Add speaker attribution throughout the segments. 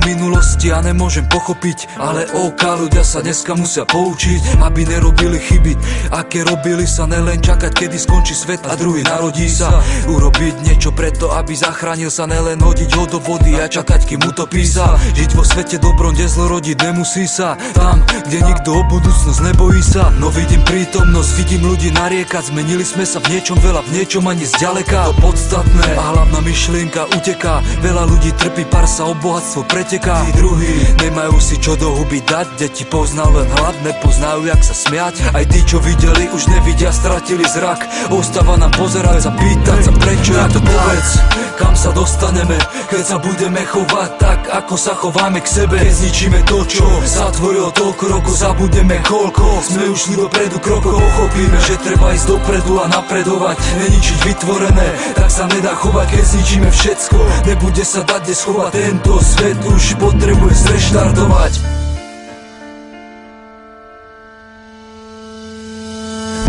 Speaker 1: minulosti a nemôžem pochopiť, ale ľudia sa dneska musia poučiť, aby nerobili chyby, aké robili sa, nelen čakať, kedy skončí svet a druhý narodí sa. Urobiť niečo preto, aby zachránil sa, nelen hodiť ho do vody a čakať, kým utopí sa. Žiť vo svete dobrom, kde zlo rodiť nemusí sa, tam, kde nikto o budúcnosť nebojí sa. No vidím prítomnosť, vidím ľudí nariekať, zmenili sme sa v niečom veľa, v niečom ani zďaleka. To podstatné a hlavná myšlienka uteká, veľa ľudí trpí, pár sa o bohatstvo preteká. Tí druhí nemajú si čo do huby dať, deti poznal len hlad, nepoznajú jak sa smiať. Aj tí, čo videli, už nevidia, stratili zrak. Ostáva nám pozerať sa, pýtať sa, prečo je to povedz. Kam sa dostaneme, keď sa budeme chovať tak, ako sa chováme k sebe. Keď zničíme to, čo sa tvorilo toľko rokov, zabudeme koľko sme ušli dopredu krokov. Pochopíme, že treba ísť dopredu a napredovať, neničiť vytvorené, tak sa nedá chovať. Keď zničíme všetko, nebude sa dať kde schovať. Tento svet už potrebuje zreštartovať.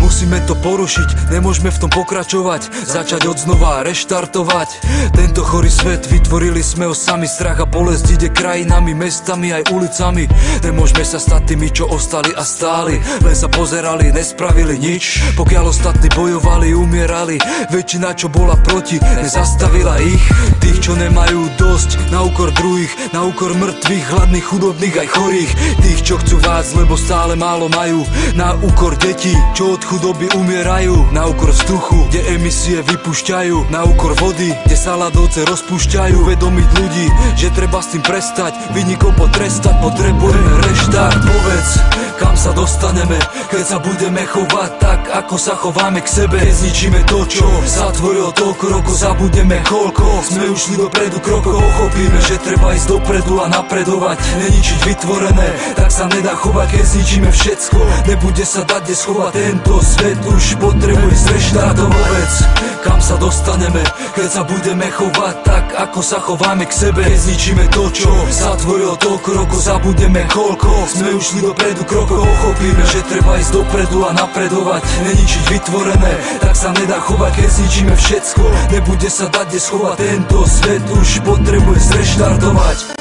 Speaker 1: Musíme to porušiť, nemôžeme v tom pokračovať, začať od znova reštartovať. Tento chorý svet vytvorili sme ho sami, strach a bolesť ide krajinami, mestami aj ulicami. Nemôžeme sa stať tými, čo ostali a stáli, len sa pozerali, nespravili nič. Pokiaľ ostatní bojovali, umierali, väčšina, čo bola proti, nezastavila ich. Tých, čo nemajú dosť, na úkor druhých, na úkor mŕtvych, hladných, chudobných aj chorých. Tých, čo chcú viac, lebo stále málo majú, na úkor detí, čo od chudoby umierajú, na úkor vzduchu, kde emisie vypúšťajú, na úkor vody, kde sa ľadovce rozpúšťajú. Vedomiť ľudí, že treba s tým prestať, vynikom potrestať, potrebujeme reštart. Povedz, kam sa dostaneme, keď sa budeme chovať tak, ako sa chováme k sebe. Keď zničíme to, čo sa tvorilo toľko rokov, zabudeme koľko sme ušli dopredu krokov. Pochopíme, že treba ísť dopredu a napredovať, neničiť vytvorené, tak sa nedá chovať. Keď zničíme všetko, nebude sa dať kde schovať. Tento svet už potrebuje zreštartovať. Kam sa dostaneme, keď sa budeme chovať tak, ako sa chováme k sebe. Keď zničíme to, čo sa tvorilo toľko rokov, zabudeme koľko sme ušli dopredu krokov. Pochopíme, že treba ísť dopredu a napredovať, neničiť vytvorené, tak sa nedá chovať. Keď zničíme všetko, nebude sa dať kde schovať. Tento svet už potrebuje zreštartovať.